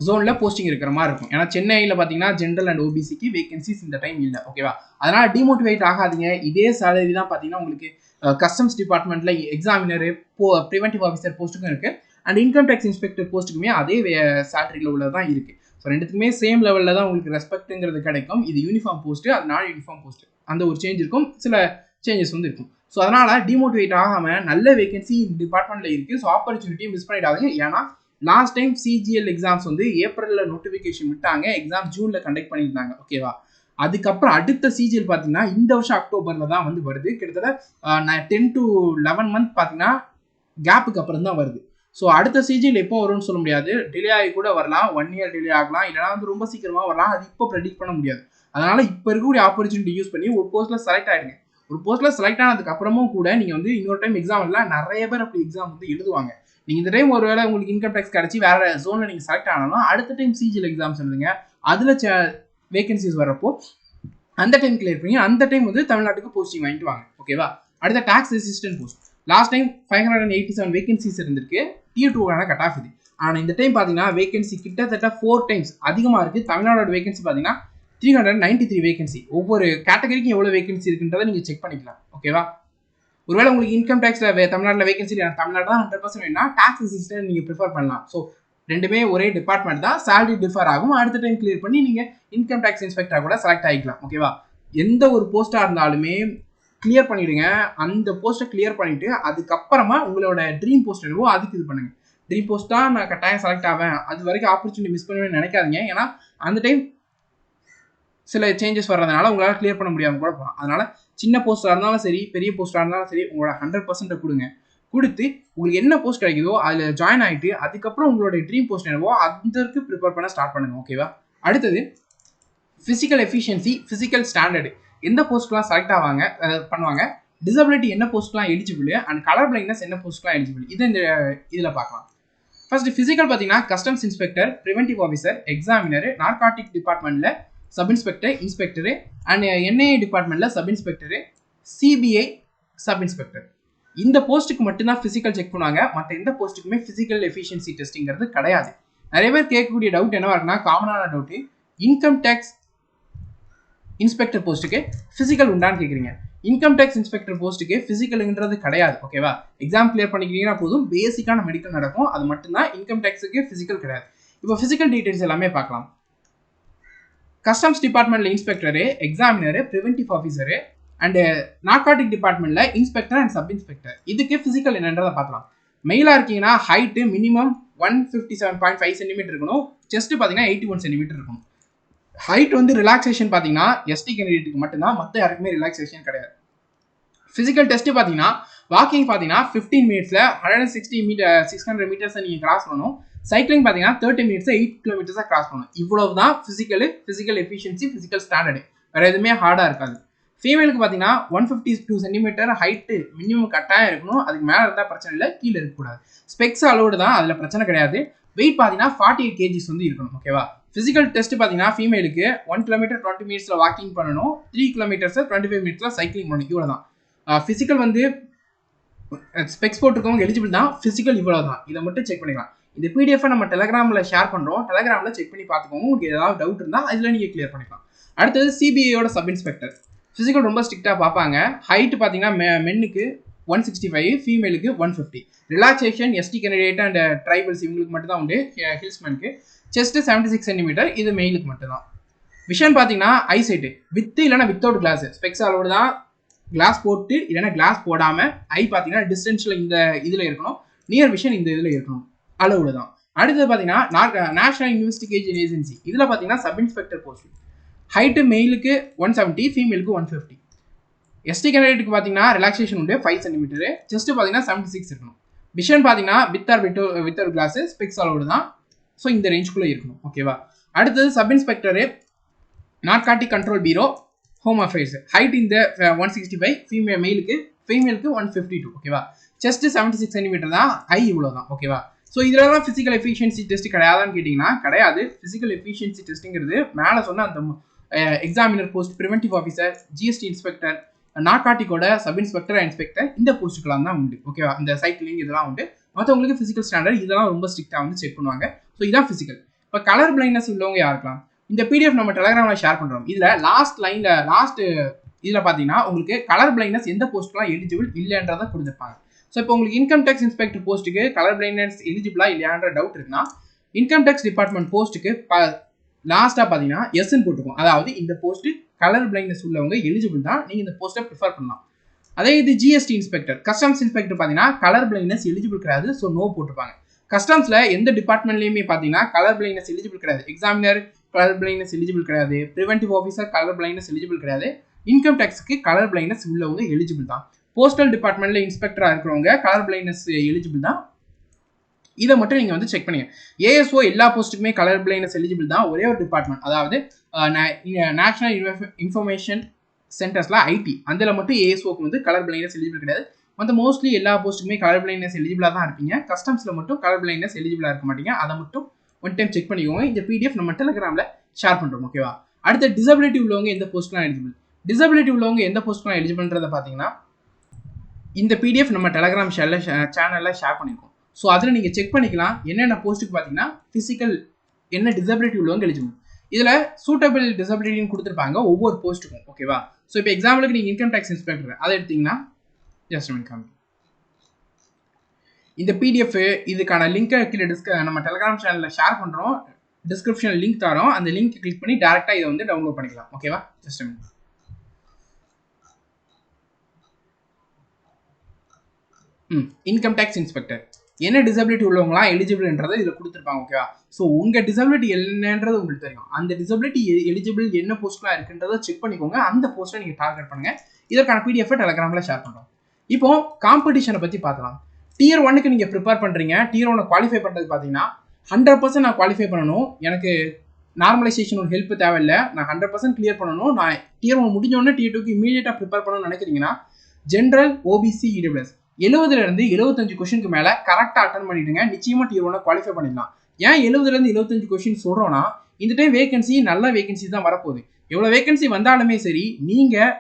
ஜோனில் போஸ்டிங் இருக்கிற மாதிரி இருக்கும். ஏன்னா சென்னையில் பார்த்தீங்கன்னா ஜென்ரல் அண்ட் ஓபிசிக்கு வேகன்சிஸ் இந்த டைம் இல்லை. ஓகேவா? அதனால் டிமோட்டிவேட் ஆகாதீங்க. இதே சேலரி தான் பார்த்தீங்கன்னா உங்களுக்கு கஸ்டம்ஸ் டிபார்ட்மெண்ட்டில் எக்ஸாமினரு ப்ரிவென்டிவ் ஆஃபீஸர் போஸ்ட்டுக்கும் இருக்குது. அண்ட் இன்கம் டேக்ஸ் இன்ஸ்பெக்டர் போஸ்ட்டுக்குமே அதே சேலரியில் உள்ளது தான் இருக்குது. ஸோ ரெண்டுத்துக்குமே சேம் லெவலில் தான் உங்களுக்கு ரெஸ்பெக்ட்டுங்கிறது கிடைக்கும். இது யூனிஃபார்ம் போஸ்ட்டு, அது நான் யூனிஃபார்ம் போஸ்ட்டு. அந்த ஒரு சேஞ்ச் இருக்கும், சில சேஞ்சஸ் வந்து இருக்கும். ஸோ அதனால் டிமோட்டிவேட் ஆகாமல் நல்ல வேகன்சி இந்த டிபார்ட்மெண்ட்டில் இருக்குது. ஸோ ஆப்பர்ச்சுனிட்டியை மிஸ் பண்ணிடாதீங்க. ஏன்னா லாஸ்ட் டைம் சிஜிஎல் எக்ஸாம்ஸ் வந்து ஏப்ரலில் நோட்டிஃபிகேஷன் விட்டாங்க, எக்ஸாம் ஜூனில் கண்டக்ட் பண்ணியிருந்தாங்க. ஓகேவா? அதுக்கப்புறம் அடுத்த சிஜிஎல் பார்த்தீங்கன்னா இந்த வருஷம் அக்டோபரில் தான் வந்து வருது. கிட்டத்தட்ட 10 to 11 மந்த் பார்த்தீங்கன்னா கேப்புக்கு அப்புறம் தான் வருது. ஸோ அடுத்த சிஜிஎல் எப்போ வரும்னு சொல்ல முடியாது. டிலே ஆகி கூட வரலாம், 1 year டிலே ஆகலாம், இல்லைனா வந்து ரொம்ப சீக்கிரமாக வரலாம். அது இப்போ ப்ரெடிக்ட் பண்ண முடியாது. அதனால் இப்போ இருக்கக்கூடிய ஆப்பர்ச்சுனிட்டி யூஸ் பண்ணி ஒரு போஸ்ட்டில் செலக்ட் ஆகிடுங்க. ஒரு போஸ்ட்டில் செலக்ட் ஆனதுக்கு அப்புறமும் கூட நீங்கள் வந்து இன்னொரு டைம் எக்ஸாம் இல்லை, நிறைய பேர் அப்படி எக்ஸாம் வந்து எழுதுவாங்க. நீங்கள் இந்த டைம் ஒரு வேளை உங்களுக்கு இன்கம் டேக்ஸ் கிடச்சி வேறு ஜோனில் நீங்கள் செலக்ட் ஆனாலும் அடுத்த டைம் சிஜிஎல் எக்ஸாம்ஸ் எழுதுங்க. அதில் வேகன்சிஸ் வரப்போ அந்த டைம் கிளியர் பண்ணி அந்த டைம் வந்து தமிழ்நாட்டுக்கு போஸ்டிங் வாங்கிட்டு வாங்க. ஓகேவா? அடுத்த tax assistant post. Last time 587 vacancies இருந்திருக்கு. Tier 2க்கான கட் ஆஃப் இது. ஆனால் இந்த டைம் பார்த்தீங்கன்னா வேகன்சி கிட்டத்தட்ட 4 டைம்ஸ் அதிகமாக இருக்குது. தமிழ்நாடோட வேகன்சி பார்த்தீங்கன்னா 393 வேகன்சி. ஒவ்வொரு கேட்டகரிக்கும் எவ்வளோ வேகன்சி இருக்குன்றதை நீங்கள் செக் பண்ணிக்கலாம். ஓகேவா? ஒருவேளை உங்களுக்கு இன்கம் டேக்ஸில் தமிழ்நாட்டில் வேகன்சி தமிழ்நாடு தான் 100% வேணும்னா டாக்ஸ் அசிஸ்டன்ட் நீங்கள் ப்ரிஃபர் பண்ணலாம். ஸோ ரெண்டுமே ஒரே டிபார்ட்மெண்ட் தான், சேலரி டிஃபர் ஆகும். அடுத்த டைம் கிளியர் பண்ணி நீங்கள் இன்கம் டேக்ஸ் இன்ஸ்பெக்டராக கூட செலக்ட் ஆகிக்கலாம். ஓகேவா? எந்த ஒரு போஸ்ட்டாக இருந்தாலுமே கிளியர் பண்ணிவிடுங்க. அந்த போஸ்ட்டை கிளியர் பண்ணிவிட்டு அதுக்கப்புறமா உங்களோட ட்ரீம் போஸ்ட் என்னவோ அதுக்கு இது பண்ணுங்கள். ட்ரீம் போஸ்ட் தான் நான் கட்டாயம் செலக்ட் ஆவேன், அது வரைக்கும் ஆப்பர்ச்சுனிட்டி மிஸ் பண்ணுவேன்னு நினைக்காதீங்க. ஏன்னா அந்த டைம் சில சேஞ்சஸ் வர்றதுனால உங்களால் கிளியர் பண்ண முடியாமல் கூட போகலாம். அதனால் சின்ன போஸ்ட்டாக இருந்தாலும் சரி, பெரிய போஸ்ட்டாக இருந்தாலும் சரி, உங்களோட 100% கொடுங்க. கொடுத்து உங்களுக்கு என்ன போஸ்ட் கிடைக்குதோ அதில் ஜாயின் ஆகிட்டு அதுக்கப்புறம் உங்களோட ட்ரீம் போஸ்ட் என்னவோ அதற்கு ப்ரிப்பேர் பண்ண ஸ்டார்ட் பண்ணுங்கள். ஓகேவா? அடுத்தது ஃபிசிக்கல் எஃபிஷியன்சி, ஃபிசிக்கல் ஸ்டாண்டர்டு. எந்த போஸ்ட்லாம் செலக்ட் ஆவாங்க பண்ணுவாங்க, டிசபிலிட்டி என்ன போஸ்ட்லாம் எலிஜிபிள், அண்ட் கலர் பிளைண்ட்னஸ் என்ன போஸ்ட்லாம் எலிஜிபிள், இது இந்த இதில் பார்க்கலாம். ஃபர்ஸ்ட் ஃபிசிக்கல் பார்த்தீங்கன்னா customs inspector, preventive officer, examiner, narcotic டிபார்ட்மெண்ட்டில் sub inspector, inspector, and NIA டிபார்ட்மெண்ட்டில் sub inspector, CBI sub inspector. இந்த போஸ்ட்டுக்கு மட்டும்தான் ஃபிசிக்கல் செக் பண்ணுவாங்க. மற்ற எந்த போஸ்ட்டுக்குமே ஃபிசிக்கல் எஃபிஷியன்சி டெஸ்டிங்கிறது கிடையாது. நிறைய பேர் கேட்கக்கூடிய டவுட் என்னவா இருக்குன்னா, காமனான டவுட்டு, இன்கம் டேக்ஸ் இன்ஸ்பெக்டர் போஸ்ட்டுக்கு ஃபிசிக்கல் உண்டான்னு கேட்குறீங்க. இன்கம் டேக்ஸ் இன்ஸ்பெக்டர் போஸ்ட்டுக்கு ஃபிசிக்கலுங்கிறது கிடையாது. ஓகேவா? எக்ஸாம் கிளியர் பண்ணிக்கிறீங்கன்னா போதும், பேசிக்கான மெடிக்கல் நடக்கும், அது மட்டும்தான். இன்கம் டேக்ஸுக்கு ஃபிசிக்கல் கிடையாது. இப்போ ஃபிசிக்கல் டீட்டெயில்ஸ் எல்லாமே பார்க்கலாம். கஸ்டம்ஸ் டிபார்ட்மெண்ட்டில் inspector, எக்ஸாமினரு, preventive officer, and narcotic டிபார்ட்மெண்ட்ல இன்ஸ்பெக்டர் அண்ட் சப் இன்ஸ்பெக்டர். இதுக்கு பிசிக்கல் என்னன்றதை பார்க்கலாம். மெயிலாக இருக்கீங்கன்னா ஹைட்டு மினிமம் 157.5 சென்டிமீட்டர் இருக்கணும். செஸ்ட் பார்த்தீங்கன்னா 81 சென்டிமீட்டர் இருக்கணும். ஹைட் வந்து ரிலாக்ஸேஷன் பார்த்தீங்கன்னா எஸ்டி கேண்டிடேட்டுக்கு மட்டும்தான், மற்ற யாருக்குமே ரிலாக்ஸேஷன் கிடையாது. ஃபிசிக்கல் டெஸ்ட் பார்த்தீங்கன்னா வாக்கிங் பார்த்தீங்கன்னா 15 மினிட்ஸில் 600 மீட்டர்ஸை நீங்கள் கிராஸ் பண்ணணும். சைக்கிளிங் பார்த்தீங்கன்னா 30 மினிட்ஸை 8 கிலோமீட்டர்ஸாக கிராஸ் பண்ணணும். இவ்வளவு தான் ஃபிசிக்கல் எஃபிஷியன்சி, ஃபிசிக்கல் ஸ்டாண்டர்டு. வேறு எதுவுமே ஹார்டாக இருக்காது. ஃபீமேலுக்கு பார்த்தீங்கன்னா 152 சென்டிமீட்டர் ஹைட்டு மினிமம் கட்டாயம் இருக்கணும். அதுக்கு மேலே இருந்தால் பிரச்சனை இல்லை, கீழே இருக்கக்கூடாது. ஸ்பெக்ஸ் அலோடு தான், அதில் பிரச்சனை கிடையாது. வெயிட் பார்த்தீங்கன்னா 48 kgs வந்து இருக்கணும். ஓகேவா? ஃபிசிக்கல் டெஸ்ட் பார்த்தீங்கன்னா ஃபீமேலுக்கு 1 கிலோமீட்டர் 20 மினிட்ஸில் வாக்கிங் பண்ணணும், 3 கிலோமீட்டர்ஸை 25 மினிட்ஸில் சைக்கிளிங் பண்ணணும். இவ்வளோ தான் ஃபிசிக்கல் வந்து ஸ்பெக்ஸ் போட்டிருக்கவங்க எலிஜிபிள் தான். ஃபிசிக்கல் இவ்வளோ தான், இதை மட்டும் செக் பண்ணிக்கலாம். இந்த பிடிஎஃப் நம்ம டெலகிராமில் ஷேர் பண்ணுறோம், டெலகிராமில் செக் பண்ணி பார்த்துக்கோங்க. உங்களுக்கு ஏதாவது டவுட் இருந்தால் அதில் நீங்கள் கிளியர் பண்ணிக்கலாம். அடுத்தது சிபிஐயோட சப் இன்ஸ்பெக்டர். ஃபிசிக்கல் ரொம்ப ஸ்ட்ரிக்டாக பார்ப்பாங்க. ஹைட்டு பார்த்தீங்கன்னா மென்னுக்கு 165, ஃபீமேலுக்கு 150. Relaxation ST candidate and tribals இவங்களுக்கு மட்டும் தான் உண்டு. ஹில்ஸ்மேனுக்கு செஸ்ட்டு 76 சென்டிமீட்டர், இது மெயிலுக்கு மட்டும்தான். விஷன் பார்த்தீங்கன்னா ஐசைட்டு வித் இல்லைனா வித்தவுட் கிளாஸ். ஸ்பெக்ஸ் அளவோடு தான், கிளாஸ் போட்டு இல்லைனா கிளாஸ் போடாமல். ஐ பார்த்தீங்கன்னா டிஸ்டன்ஸில் இந்த இதில் இருக்கணும், நியர் விஷன் இந்த இதில் இருக்கணும், அளவுல தான். அடுத்தது பார்த்தீங்கன்னா நேஷனல் இன்வெஸ்டிகேஷன் ஏஜென்சி. இதில் பார்த்தீங்கன்னா சப் இன்ஸ்பெக்டர் போஸ்ட். ஹைட்டு மெயிலுக்கு 170, ஃபீமேலுக்கு 150. எஸ்டி கேண்டிடேட்டுக்கு பார்த்தீங்கன்னா ரிலாக்ஸேஷன் உண்டு 5 சென்டிமீட்டர். செஸ்ட்டு பார்த்தீங்கன்னா 76 இருக்கணும். விஷன் பார்த்தீங்கன்னா வித்தர் கிளாஸு, ஸ்பெக்ஸ் அளவோடு தான். ஸோ இந்த ரேஞ்சுக்குள்ளே இருக்கணும். ஓகேவா? அடுத்தது சப் இன்ஸ்பெக்டரு நார்காட்டிக் கண்ட்ரோல் பீரோ, ஹோம் அஃபேர்ஸ். ஹைட் இந்த 165, ஃபீமேலுக்கு 152. ஓகேவா? செஸ்ட் 76 சென்டிமீட்டர் தான், ஐ இவ்வளோ தான். ஓகேவா? ஸோ இதெல்லாம் ஃபிசிக்கல் எஃபிஷியன்சி டெஸ்ட் கிடையாதான்னு கேட்டிங்கன்னா கிடையாது. ஃபிசிக்கல் எஃபிஷியன்சி டெஸ்ட்டுங்கிறது மேலே சொன்ன அந்த examiner post, preventive officer, GST inspector, நார்காட்டிக்கோட சப் இன்ஸ்பெக்டர், இன்ஸ்பெக்டர், இந்த போஸ்ட்டுக்கெல்லாம் தான் உண்டு. ஓகேவா? இந்த சைக்கிளிங் இதெல்லாம் உண்டு. மற்றவங்களுக்கு ஃபிசிக்கல் ஸ்டாண்டர்ட் இதெல்லாம் ரொம்ப ஸ்ட்ரிக்டாக வந்து செக் பண்ணுவாங்க. ஸோ இதான் ஃபிசிக்கல். இப்போ கலர் பிளைண்ட்னஸ் உள்ளவங்க யாருக்கலாம்? இந்த பிடிஎஃப் நம்ம டெலகிராமில் ஷேர் பண்ணுறோம். இதில் லாஸ்ட் இதில் பார்த்தீங்கன்னா உங்களுக்கு கலர் பிளைண்ட்னஸ் எந்த போஸ்ட்டுலாம் எலிஜிபிள் இல்லைன்றதை கொடுத்துருப்பாங்க. ஸோ இப்போ உங்களுக்கு இன்கம் டேக்ஸ் இன்ஸ்பெக்டர் போஸ்ட்டுக்கு கலர் பிளைண்ட்னஸ் எலிஜிபிளா இல்லையான்ற டவுட் இருக்குன்னா, இன்கம் டேக்ஸ் டிபார்ட்மெண்ட் போஸ்ட்டுக்கு லாஸ்ட்டாக பார்த்தீங்கன்னா எஸ்ன்னு போட்டுக்கும். அதாவது இந்த போஸ்ட்டு கலர் பிளைண்ட்னஸ் உள்ளவங்க எலிஜிபிள் தான், நீங்கள் இந்த போஸ்ட்டை ப்ரிஃபர் பண்ணலாம். அதே இது ஜிஎஸ்டி இன்ஸ்பெக்டர், கஸ்டம்ஸ் இன்ஸ்பெக்டர் பார்த்தீங்கன்னா கலர் பிளைண்ட்னஸ் எலிஜிபிள் கிடையாது. ஸோ நோ போட்டுப்பாங்க. கஸ்டம்ஸில் எந்த டிபார்ட்மெண்ட்லையுமே பார்த்தீங்கன்னா கலர் பிளைண்ட்னஸ் எலிஜிபிள் கிடையாது. எக்ஸாமினர் கலர் பிளைண்ட்னஸ் எலிஜிபிள் கிடையாது. Preventive officer colour blindness eligible கிடையாது. இன்கம் டேக்ஸுக்கு கலர் பிளைண்ட்னஸ் உள்ளவங்க எலிஜிபிள் தான். போஸ்டல் டிபார்ட்மெண்ட்ல இன்ஸ்பெக்டராக இருக்கிறவங்க கலர் பிளைண்ட்னஸ் எலிஜிபிள் தான். இதை மட்டும் நீங்கள் வந்து செக் பண்ணுங்க. ஏஎஸ்ஓ எல்லா போஸ்ட்டுக்குமே கலர் பிளைண்ட்னஸ் எலிஜிபிள் தான். ஒரே ஒரு டிபார்ட்மெண்ட், அதாவது நேஷனல் இன்ஃபர்மேஷன் சென்டர்ஸில் ஐடி, அதில் மட்டும் ஏஎஸ்ஓக்கு வந்து கலர் பிளைண்ட்னஸ் எலிஜிபிள் கிடையாது. மற்ற மோஸ்ட்லி எல்லா போஸ்ட்டுக்குமே கலர் பிளைண்ட்னஸ் எலிஜிபிளாக தான் இருப்பீங்க. கஸ்டம்ஸில் மட்டும் கலர் பிளைண்ட்னஸ் எலிஜிபிளாக இருக்க மாட்டீங்க. அதை மட்டும் ஒன் டைம் செக் பண்ணிக்கோங்க. இந்த பிடிஎஃப் நம்ம டெலகிராமில் ஷேர் பண்ணுறோம். ஓகேவா? அடுத்த டிசபிலிட்டி உள்ளவங்க எந்த போஸ்ட்லாம் எலிஜிபிள்? டிசபிலிட்டி உள்ளவங்க எந்த போஸ்ட்லாம் எலிஜிபிள்ன்றதை பார்த்தீங்கன்னா இந்த பிடிஎஃப் நம்ம டெலகிராம் சேனலில் ஷேர் பண்ணியிருக்கோம். ஸோ அதில் நீங்கள் செக் பண்ணிக்கலாம். என்னென்ன போஸ்ட்டுக்கு பார்த்தீங்கன்னா ஃபிசிக்கல் என்ன டிசபிலிட்டி உள்ளவங்க எலிஜிபிள். இதில் சூட்டபிள் டிசபிலிட்டின்னு கொடுத்துருப்பாங்க ஒவ்வொரு போஸ்ட்டுக்கும். ஓகேவா? ஸோ இப்போ எக்ஸாம்பிளுக்கு நீங்கள் இன்கம் டேக்ஸ் இன்ஸ்பெக்டர் அதை எடுத்தீங்கன்னா ஜஸ்ட் இன்கம் இந்த பிடிஎஃப் இதுக்கான லிங்கை கீழே நம்ம டெலகிராம் சேனலில் ஷேர் பண்ணுறோம். டிஸ்கிரிப்ஷனில் லிங்க் தரோம். அந்த லிங்க் கிளிக் பண்ணி டேரெக்டாக இதை வந்து டவுன்லோட் பண்ணிக்கலாம். ஓகேவா? ஜஸ்ட் இன்கம் டேக்ஸ் இன்ஸ்பெக்டர் என்ன டிசபிலிட்டி உள்ளவங்களாம் எலிஜிபிள்ன்றதை இதில் கொடுத்துருப்பாங்க. ஓகேவா? ஸோ உங்கள் டிசபிலிட்டி என்னன்றது உங்களுக்கு தெரியும். அந்த டிசபிலிட்டி எலிஜிபிள் என்ன போஸ்ட்லாம் இருக்குன்றதை செக் பண்ணிக்கோங்க. அந்த போஸ்ட்டை நீங்கள் டார்கெட் பண்ணுங்கள். இதற்கான பிடிஎஃப் டெலகிராமில் ஷேர் பண்ணுறோம். இப்போ காம்படிஷனை பற்றி பார்க்கலாம். டியர் 1க்கு நீங்கள் ப்ரிப்பேர் பண்ணுறீங்க. டியர் 1 குவாலிஃபை பண்ணுறது பார்த்தீங்கன்னா 100% நான் குவாலிஃபை பண்ணணும். எனக்கு நார்மலைசேஷன் ஒரு ஹெல்ப் தேவையில்லை. நான் 100% கிளியர் பண்ணணும். நான் டியர் 1 முடிஞ்சோடனே டியர் 2க்கு இமீடியட்டாக ப்ரிப்பேர் பண்ணணும்னு நினைக்கிறீங்கன்னா ஜென்ரல், ஓபிசி, இடபிள்யூஎஸ் 70லேருந்து 75 கொஸ்டினுக்கு மேலே கரெக்டாக அட்டன் பண்ணிவிடுங்க. நிச்சயமாக டியர் 1 குவாலிஃபை பண்ணிடலாம். ஏன் 70லேருந்து 75 கொஸ்டின் சொல்கிறோன்னா, இந்த டைம் வேகன்சி நல்ல வேகன்சி தான் வரப்போகுது. எவ்வளோ வேகன்சி வந்தாலுமே சரி, நீங்கள்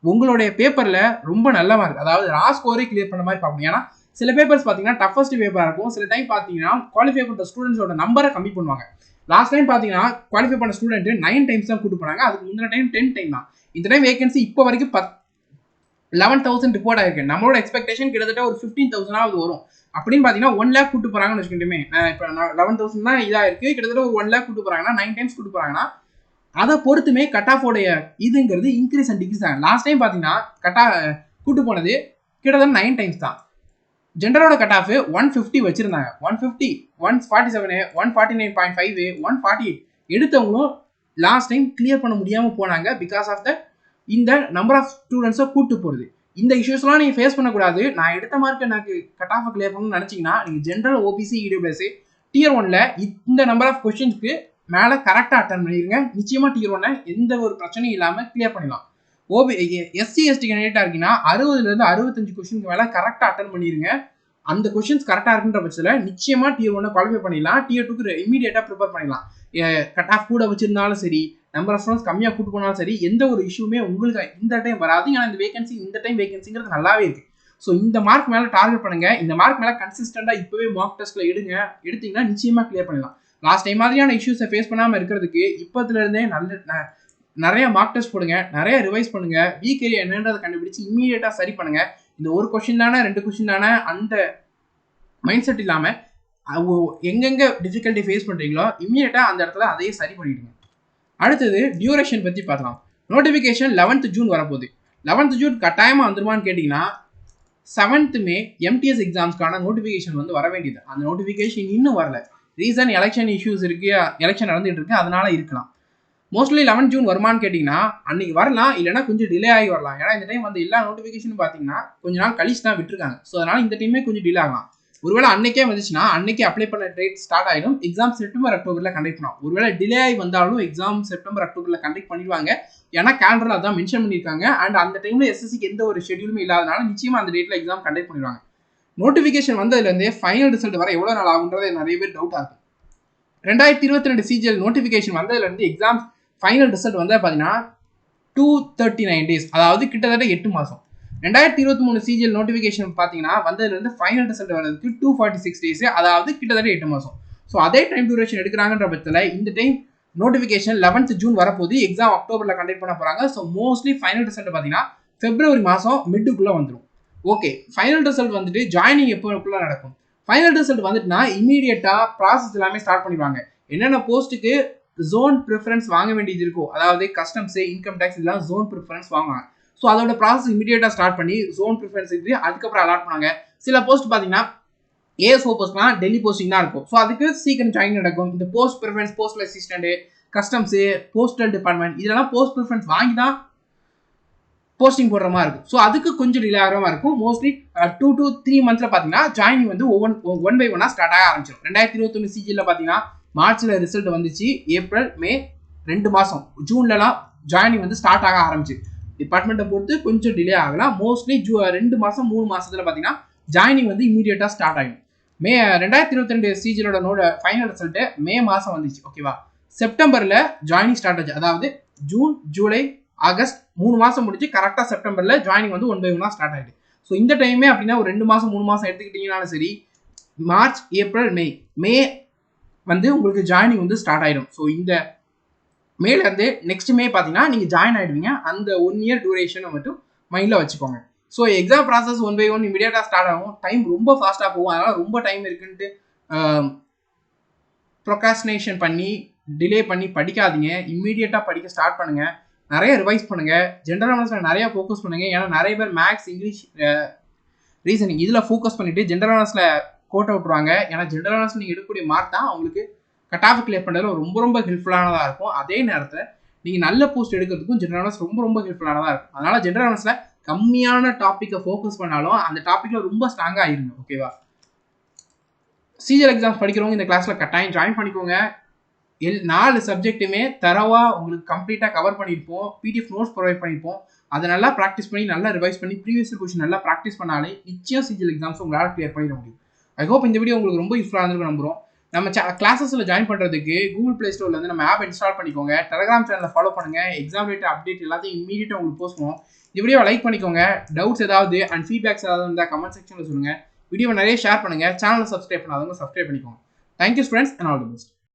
உங்களுடைய பேப்பரில் ரொம்ப நல்ல மார்க், அதாவது ரா ஸ்கோரே கிளியர் பண்ண மாதிரி பார்க்கணும். ஏன்னா சில பேப்பர்ஸ் பார்த்தீங்கன்னா டஃபஸ்ட் பேப்பராக இருக்கும். சில டைம் பார்த்தீங்கன்னா குவாலிஃபை பண்ணுற ஸ்டூடெண்ட்ஸோட நம்பரை கம்மி பண்ணுவாங்க. லாஸ்ட் டைம் பார்த்தீங்கன்னா குவாலிஃபை பண்ண ஸ்டூடெண்ட் 9 டைம்ஸ் தான் கூட்டு போனாங்க. அதுக்கு முந்தின டைம் 10 டைம் தான். இந்த டைம் வேகன்சி இப்போ வரைக்கும் 11,000 ரிப்போர்ட் ஆயிருக்கு. நம்மளோட எக்ஸ்பெக்டேஷன் கிட்டத்தட்ட ஒரு 15,000 வரும். அப்படின்னு பார்த்தீங்கன்னா 1 lakh கூட்டு போகிறாங்கன்னு வச்சுக்கிட்டுமே. இப்போ 11,000 தான் இதாக இருக்குது. கிட்டத்தட்ட ஒரு 1 lakh கூட்டு போகிறாங்கன்னா 9 டைம்ஸ் கூட்டு போகிறாங்கன்னா அதை பொறுத்துமே கட் ஆஃபோடைய இதுங்கிறது இன்க்ரீஸ் அண்ட் டிக்ரீஸ் ஆகும். லாஸ்ட் டைம் பார்த்தீங்கன்னா கூட்டு போனது கிட்டத்தட்ட 9 டைம்ஸ் தான். ஜென்ரலோட கட் ஆஃப் 150 வச்சிருந்தாங்க. 150, 147, 149.5, 148 எடுத்தவங்களும் லாஸ்ட் டைம் கிளியர் பண்ண முடியாமல் போனாங்க. பிகாஸ் ஆஃப் இந்த நம்பர் ஆஃப் ஸ்டூடெண்ட்ஸை கூட்டு போகிறது. இந்த இஷ்யூஸ்லாம் நீங்கள் ஃபேஸ் பண்ணக்கூடாது. நான் எடுத்த மார்க் எனக்கு கட் ஆஃபை கிளியர் பண்ணணும்னு நினச்சிங்கன்னா நீங்கள் ஜென்ரல் ஓபிசி இடபிள்யூஎஸ் டியர் 1ல் இந்த நம்பர் ஆஃப் கொஸ்டின்ஸ்க்கு மேலே கரெக்டாக அட்டன் பண்ணிடுங்க. நிச்சயமாக டியர் 1 எந்த ஒரு பிரச்சனையும் இல்லாமல் கிளியர் பண்ணிடலாம். எஸ்சி எஸ்டி கேண்டிடேட்டாக இருக்கீங்கன்னா 60லேருந்து 65 கொஸ்டினுக்கு மேலே கரெக்டாக அட்டன் பண்ணிடுங்க. அந்த கொஸ்டின்ஸ் கரெக்டாக இருக்குன்ற பட்சத்தில் நிச்சயமாக டியர் 1 குவாலிஃபை பண்ணிடலாம். டியர் 2க்கு இமீடியட்டாக ப்ரிப்பேர் பண்ணிடலாம். கட் ஆஃப் கூட வச்சிருந்தாலும் சரி, நம்பர் ஆஃப் ஸ்டூடெண்ட்ஸ் கம்மியாக கூட்டு போனாலும் சரி, எந்த ஒரு இஷ்யூமே உங்களுக்கு இந்த டைம் வராது. ஏன்னா இந்த வேகன்சி இந்த டைம் வேகன்சிங்கிறது நல்லாவே இருக்குது. ஸோ இந்த மார்க் மேலே டார்கெட் பண்ணுங்கள். இந்த மார்க் மேலே கன்சிஸ்டண்டாக இப்போவே மார்க் டெஸ்ட்டில் எடுத்தீங்கன்னா நிச்சயமாக கிளியர் பண்ணிடலாம். லாஸ்ட் டைம் மாதிரியான இஷ்யூஸை ஃபேஸ் பண்ணாமல் இருக்கிறதுக்கு இப்போதுலேருந்தே நிறைய மார்க் டெஸ்ட் போடுங்க, நிறைய ரிவைஸ் பண்ணுங்க, வீக் ஏரியா என்னன்றதை கண்டுபிடிச்சு இமீடியட்டாக சரி பண்ணுங்க. இந்த ஒரு கொஸ்டின் தானே 2 கொஸ்டின் தானே அந்த மைண்ட் செட் இல்லாமல் எங்கெங்கே டிஃபிகல்ட்டி ஃபேஸ் பண்ணுறீங்களோ இமீடியட்டாக அந்த இடத்துல அதையே சரி பண்ணிவிடுங்க. அடுத்தது டியூரேஷன் பற்றி பார்க்கலாம். நோட்டிஃபிகேஷன் 11th ஜூன் வரப்போகுது. 11th ஜூன் கட்டாயமாக வந்துருமான்னு கேட்டிங்கன்னா 7th மே எம்டிஎஸ் எக்ஸாம்ஸ்க்கான நோட்டிஃபிகேஷன் வந்து வர வேண்டியது. அந்த நோட்டிஃபிகேஷன் இன்னும் வரல. ரீசன் எலெக்ஷன் இஷ்யூஸ் இருக்குது, எலெக்ஷன் நடந்துகிட்டு இருக்குது, அதனால இருக்கலாம். மோஸ்ட்லி 11 ஜூன் வருமானு கேட்டிங்கன்னா அன்றைக்கி வரலாம், இல்லைனா கொஞ்சம் டிலே ஆகி வரலாம். ஏன்னா இந்த டைம் வந்து எல்லா நோட்டிஃபிகேஷனும் பார்த்தீங்கன்னா கொஞ்ச நாள் கழிச்சு தான் விட்டுருக்காங்க. ஸோ அதனால் இந்த டைமே கொஞ்சம் டிலே ஆகலாம். ஒருவேளை அன்னைக்கே வந்துச்சுன்னா அன்னைக்கே அப்ளை பண்ண டேட் ஸ்டார்ட் ஆகிடும். எக்ஸாம் செப்டம்பர் அக்டோபரில் கண்டக்ட் பண்ணலாம். ஒருவேளை டிலே ஆகி வந்தாலும் எக்ஸாம் செப்டம்பர் அக்டோபரில் கண்டக்ட் பண்ணிடுவாங்க. ஏன்னா கேலண்டரில் அதான் மென்ஷன் பண்ணியிருக்காங்க. அண்ட் அந்த டைமில் எஸ்எஸ்சிக்கு எந்த ஒரு ஷெடியூலுமே இல்லாதனால நிச்சயமாக அந்த டேட்டில் எக்ஸாம் கண்டக்ட் பண்ணிடுவாங்க. நோட்டிஃபிகேஷன் வந்ததுலேருந்தே ஃபைனல் ரிசல்ட் வர எவ்வளோ நாள் ஆகுன்றது நிறைய பேர் டவுட்டாக இருக்கும். 2022 சிஜிஎல் நோட்டிஃபிகேஷன் வந்ததுலேருந்து எக்ஸாம் ஃபைனல் ரிசல்ட் வந்து பார்த்தீங்கன்னா 239 days, அதாவது கிட்டத்தட்ட 8 மாதம். 2023 சிஜிஎல் நோட்டிஃபிகேஷன் பார்த்தீங்கன்னா வந்ததுலேருந்து ஃபைனல் ரிசல்ட் வரதுக்கு 246 days, அதாவது கிட்டத்தட்ட 8 மாதம். ஸோ அதே டைம் டியூரேஷன் எடுக்கிறாங்கன்ற பட்சத்தில் இந்த டைம் நோட்டிஃபிகேஷன் 11th ஜூன் வரப்போது. எக்ஸாம் அக்டோபரில் கண்டக்ட் பண்ண போகிறாங்க. ஸோ மோஸ்ட்லி ஃபைனல் ரிசல்ட் பார்த்தீங்கன்னா பிப்ரவரி மாதம் மிட்டுக்குள்ளே வந்துடும். ஓகே, ஃபைனல் ரிசல்ட் வந்துட்டு ஜாயினிங் எப்போக்குள்ளே நடக்கும்? ஃபைனல் ரிசல்ட் வந்துட்டுனா இமீடியட்டாக ப்ராசஸ் எல்லாமே ஸ்டார்ட் பண்ணிடுவாங்க. என்னென்ன போஸ்ட்டுக்கு ஜோன் ப்ரிஃபரன்ஸ் வாங்க வேண்டியது இருக்கும், அதாவது கஸ்டம்ஸு, இன்கம் டேக்ஸ் இதெல்லாம் ஜோன் ப்ரிஃபரன்ஸ் வாங்குவாங்க. ஸோ அதோட ப்ராசஸ் இமீடியட்டாக ஸ்டார்ட் பண்ணி ஜோன் ப்ரிஃபரன்ஸ் இது அதுக்கப்புறம் அலாட் பண்ணாங்க. சில போஸ்ட் பார்த்தீங்கன்னா ஏஎஸ்ஓ போஸ்ட்லாம் டெல்லி போஸ்டிங் தான் இருக்கும். ஸோ அதுக்கு சீக்கிரம் ஜாயின் நடக்கும். இந்த post preference, postal assistant, customs, postal department இதெல்லாம் போஸ்ட் ப்ரிஃபரன்ஸ் வாங்கி தான் போஸ்டிங் போடுற மாதிரி இருக்கும். ஸோ அதுக்கு கொஞ்சம் டிலே ஆகிற மாதிரி இருக்கும். மோஸ்ட்லி 2 to 3 months பார்த்தீங்கன்னா ஜாயினிங் வந்து ஒன் பை ஒன்னாக ஸ்டார்ட் ஆக ஆரம்பிச்சிடும். 2021 சிஜியில் பார்த்தீங்கன்னா மார்ச்சில் ரிசல்ட் வந்துச்சு, ஏப்ரல் மே 2 மாதம், ஜூன்லலாம் ஜாயினிங் வந்து ஸ்டார்ட் ஆக ஆரம்பிச்சு. டிபார்ட்மெண்ட்டை பொறுத்து கொஞ்சம் டிலே ஆகலாம். மோஸ்ட்லி 2 மாதம் 3 மாதத்தில் பார்த்தீங்கன்னா ஜாயினிங் வந்து இமீடியட்டாக ஸ்டார்ட் ஆகிடும். 2022 சிஜிலோட ஃபைனல் ரிசல்ட்டு மே மாதம் வந்துச்சு. ஓகேவா, செப்டம்பரில் ஜாயினிங் ஸ்டார்ட் ஆச்சு. அதாவது ஜூன், ஜூலை, ஆகஸ்ட் 3 மாதம் முடிச்சு கரெக்டாக செப்டம்பரில் ஜாயினிங் வந்து 1 by 1 ஸ்டார்ட் ஆகிடுது. ஸோ இந்த டைமே அப்படின்னா ஒரு 2 மாதம் 3 மாதம் எடுத்துக்கிட்டிங்கனாலும் சரி, மார்ச், ஏப்ரல், மே வந்து உங்களுக்கு ஜாயினிங் வந்து ஸ்டார்ட் ஆகிடும். ஸோ இந்த மேலேருந்து நெக்ஸ்ட் மே பார்த்தீங்கன்னா நீங்கள் ஜாயின் ஆகிடுவீங்க. அந்த 1 year டியூரேஷனை மட்டும் மைண்டில் வச்சுக்கோங்க. ஸோ எக்ஸாம் ப்ராசஸ் 1 by 1 இமீடியட்டாக ஸ்டார்ட் ஆகும். டைம் ரொம்ப ஃபாஸ்ட்டாக போகும். அதனால் ரொம்ப டைம் இருக்குன்ட்டு ப்ரொகாஸ்டினேஷன் பண்ணி டிலே பண்ணி படிக்காதீங்க. இமீடியட்டாக படிக்க ஸ்டார்ட் பண்ணுங்கள். நிறைய ரிவைஸ் பண்ணுங்கள். ஜென்ரல் நாலேஜில் நிறையா ஃபோக்கஸ் பண்ணுங்கள். ஏன்னா நிறைய பேர் மேக்ஸ், இங்கிலீஷ், ரீசனிங் இதில் ஃபோக்கஸ் பண்ணிவிட்டு ஜென்ரல் நாலேஜில் கோட்டை விட்டுருவாங்க. ஏன்னா ஜென்ரல் நாலேஜ் நீங்கள் எடுக்கக்கூடிய மார்க் தான் அவங்களுக்கு கட் ஆஃப் கிளியர் பண்ணுறதுல ரொம்ப ரொம்ப ஹெல்ப்ஃபுல்லானதாக இருக்கும். அதே நேரத்தில் நீங்கள் நல்ல போஸ்ட் எடுக்கிறதுக்கும் ஜென்ரல் நாலேஜ் ரொம்ப ரொம்ப ஹெல்ப்ஃபுல்லானதாக இருக்கும். அதனால் ஜென்ரல் நாலேஜில் கம்மியான டாப்பிக்கை ஃபோக்கஸ் பண்ணாலும் அந்த டாப்பிக்கில் ரொம்ப ஸ்ட்ராங்காக ஆயிருங்க. ஓகேவா, சிஜிஎல் எக்ஸாம்ஸ் படிக்கிறவங்க இந்த கிளாஸில் கட்டாயம் ஜாயின் பண்ணிக்கோங்க. 4 சப்ஜெக்ட்டுமே தரவாக உங்களுக்கு கம்ப்ளீட்டாக கவர் பண்ணியிருப்போம். பிடிஎஃப் நோட்ஸ் ப்ரொவைட் பண்ணியிருப்போம். அதை நல்லா ப்ராக்டிஸ் பண்ணி நல்லா ரிவைஸ் பண்ணி ப்ரீவியஸ் கொஸ்டின் நல்லா ப்ராக்டிஸ் பண்ணாலே நிச்சயம் சிஜிஎல் எக்ஸாம்ஸ் உங்களால் கிளியர் பண்ணிட முடியும். ஐ ஹோப் இந்த வீடியோ உங்களுக்கு ரொம்ப யூஸ்ஃபுல்லாக இருந்திருக்கும் நம்புகிறோம். நம்ம கிளாஸஸில் ஜாயின் பண்ணுறதுக்கு கூகுள் ப்ளே ஸ்டோர்லேருந்து நம்ம ஆப் இன்ஸ்டால் பண்ணிக்கோங்க. டெலிகிராம் சேனலில் ஃபாலோ பண்ணுங்கள். எக்ஸாம் டேட் அப்டேட் எல்லாத்தையும் இமீடியட்டாக உங்களுக்கு போஸ்ட் பண்ணுவோம். இந்த வீடியோவை லைக் பண்ணிக்கோங்க. டவுட்ஸ் ஏதாவது அண்ட் ஃபீட்பேக்ஸ் ஏதாவது இருந்தால் கமெண்ட் செக்ஷனில் சொல்லுங்கள். வீடியோவை நிறைய ஷேர் பண்ணுங்கள். சேனலை சப்ஸ்கிரைப் பண்ணாதவங்க சப்ஸ்கிரைப் பண்ணிக்கோங்க. Thank you friends and all the best.